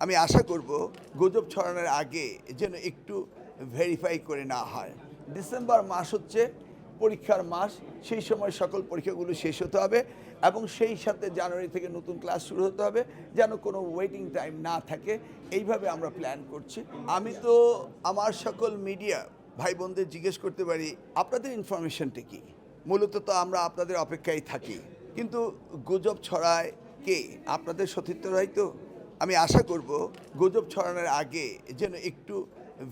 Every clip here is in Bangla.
আমি আশা করব গুজব ছড়ানোর আগে যেন একটু ভেরিফাই করে না হয়। ডিসেম্বর মাস হচ্ছে পরীক্ষার মাস, সেই সময় সকল পরীক্ষাগুলো শেষ হতে হবে এবং সেই সাথে জানুয়ারি থেকে নতুন ক্লাস শুরু হতে হবে, যেন কোনো ওয়েটিং টাইম না থাকে। এইভাবে আমরা প্ল্যান করছি। আমি তো আমার সকল মিডিয়া ভাই বোনদের জিজ্ঞেস করতে পারি, আপনাদের ইনফরমেশনটা কী? মূলত তো আমরা আপনাদের অপেক্ষায় থাকি, কিন্তু গুজব ছড়ায় কে? আপনাদের সতীর্থরাই তো। আমি আশা করব গুজব ছড়ানোর আগে যেন একটু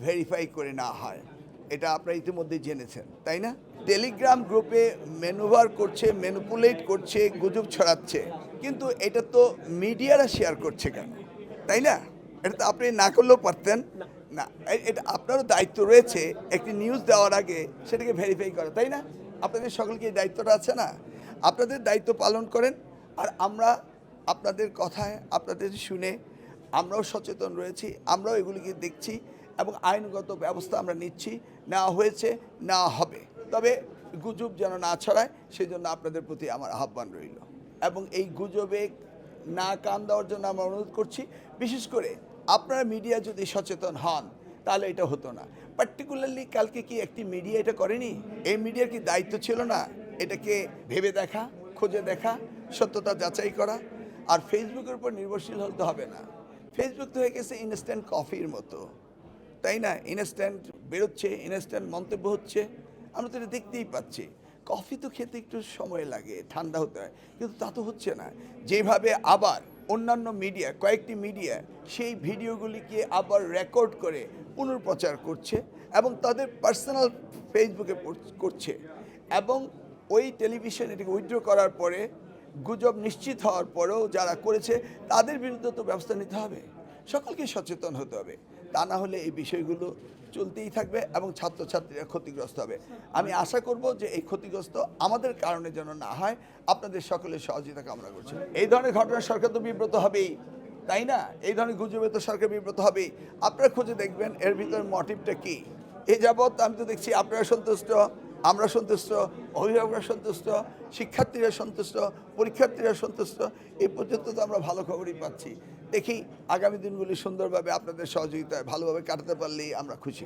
ভেরিফাই করে না হয়। এটা আপনারা ইতিমধ্যে জেনেছেন, তাই না? টেলিগ্রাম গ্রুপে ম্যানুভার করছে, ম্যানিপুলেট করছে, গুজব ছড়াচ্ছে, কিন্তু এটা তো মিডিয়ারা শেয়ার করছে কেন, তাই না? এটা তো আপনি না করলেও পারতেন না। এটা আপনারও দায়িত্ব রয়েছে একটি নিউজ দেওয়ার আগে সেটাকে ভেরিফাই করা, তাই না? আপনাদের সকলকে এই দায়িত্বটা আছে না? আপনাদের দায়িত্ব পালন করেন। আর আমরা আপনাদের কথায়, আপনাদের শুনে আমরাও সচেতন রয়েছি, আমরাও এগুলিকে দেখছি এবং আইনগত ব্যবস্থা আমরা নিচ্ছি, নেওয়া হয়েছে, নেওয়া হবে। তবে গুজব যেন না ছড়ায় সেই জন্য আপনাদের প্রতি আমার আহ্বান রইল এবং এই গুজবে না কান দেওয়ার জন্য আমরা অনুরোধ করছি। বিশেষ করে আপনারা মিডিয়া যদি সচেতন হন তাহলে এটা হতো না। পার্টিকুলারলি কালকে কি একটি মিডিয়া এটা করেনি? এই মিডিয়ার কি দায়িত্ব ছিল না এটাকে ভেবে দেখা, খুঁজে দেখা, সত্যতা যাচাই করা? আর ফেসবুকের উপর নির্ভরশীল হতে হবে না। ফেসবুক তো হয়ে গেছে ইনস্ট্যান্ট কফির মতো, তাই না? ইনস্ট্যান্ট বেরোচ্ছে, ইনস্ট্যান্ট মন্তব্য হচ্ছে, আমরা তো এটা দেখতেই পাচ্ছি। কফি তো খেতে একটু সময় লাগে, ঠান্ডা হতে হয়, কিন্তু তা তো হচ্ছে না। যেভাবে আবার অন্যান্য মিডিয়া, কয়েকটি মিডিয়া সেই ভিডিওগুলিকে আবার রেকর্ড করে পুনর্প্রচার করছে এবং তাদের পার্সোনাল ফেসবুকে করছে, এবং ওই টেলিভিশন এটাকে উইথড্র করার পরে গুজব নিশ্চিত হওয়ার পরেও যারা করেছে তাদের বিরুদ্ধে তো ব্যবস্থা নিতে হবে। সকলকে সচেতন হতে হবে, তা না হলে এই বিষয়গুলো চলতেই থাকবে এবং ছাত্রছাত্রীরা ক্ষতিগ্রস্ত হবে। আমি আশা করব যে এই ক্ষতিগ্রস্ত আমাদের কারণে যেন না হয়। আপনাদের সকলের সহযোগিতা কামনা করছি। এই ধরনের ঘটনা সরকার তো বিব্রত হবেই, তাই না? এই ধরনের গুজবে তো সরকার বিব্রত হবেই। আপনারা খুঁজে দেখবেন এর ভিতরে মোটিভটা কী। এ যাবৎ আমি তো দেখছি আপনারা সন্তুষ্ট, আমরা সন্তুষ্ট, অভিভাবকরা সন্তুষ্ট, শিক্ষার্থীরা সন্তুষ্ট, পরীক্ষার্থীরা সন্তুষ্ট। এই পর্যন্ত তো আমরা ভালো খবরই পাচ্ছি। দেখি আগামী দিনগুলি সুন্দরভাবে আপনাদের সহযোগিতায় ভালোভাবে কাটাতে পারলেই আমরা খুশি।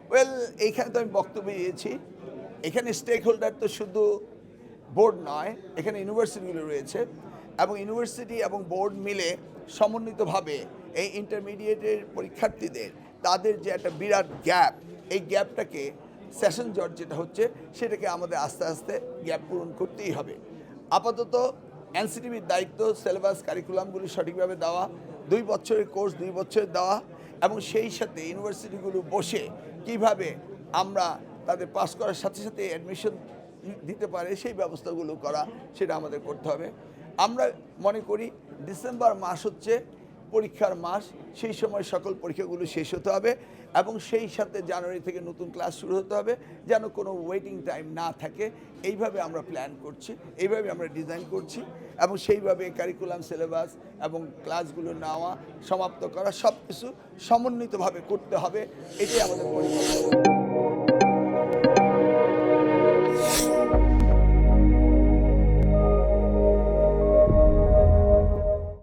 ওয়েল, এইখানে তো আমি বক্তব্য দিয়েছি। এখানে স্টেক হোল্ডার তো শুধু বোর্ড নয়, এখানে ইউনিভার্সিটিগুলো রয়েছে এবং ইউনিভার্সিটি এবং বোর্ড মিলে সমন্বিতভাবে এই ইন্টারমিডিয়েটের পরীক্ষার্থীদের তাদের যে একটা বিরাট গ্যাপ, এই গ্যাপটাকে সেশন জট যেটা হচ্ছে সেটাকে আমাদের আস্তে আস্তে গ্যাপ পূরণ করতেই হবে। আপাতত এনসিটিভির দায়িত্ব সিলেবাস কারিকুলামগুলি সঠিকভাবে দেওয়া, 2 বছরের কোর্স 2 বছর দেওয়া এবং সেই সাথে ইউনিভার্সিটিগুলো বসে কিভাবে আমরা তাদের পাস করার সাথে সাথে অ্যাডমিশন দিতে পারে সেই ব্যবস্থাগুলো করা, সেটা আমাদের করতে হবে। আমরা মনে করি ডিসেম্বর মাস হচ্ছে পরীক্ষার মাস, সেই সময় সকল পরীক্ষাগুলো শেষ হতে হবে এবং সেই সাথে জানুয়ারি থেকে নতুন ক্লাস শুরু হতে হবে, যেন কোনো ওয়েটিং টাইম না থাকে। এইভাবে আমরা প্ল্যান করছি, এইভাবে আমরা ডিজাইন করছি এবং সেইভাবে কারিকুলাম, সিলেবাস এবং ক্লাসগুলো নেওয়া, সমাপ্ত করা সব কিছু সমন্বিতভাবে করতে হবে। এটাই আমাদের পরিকল্পনা।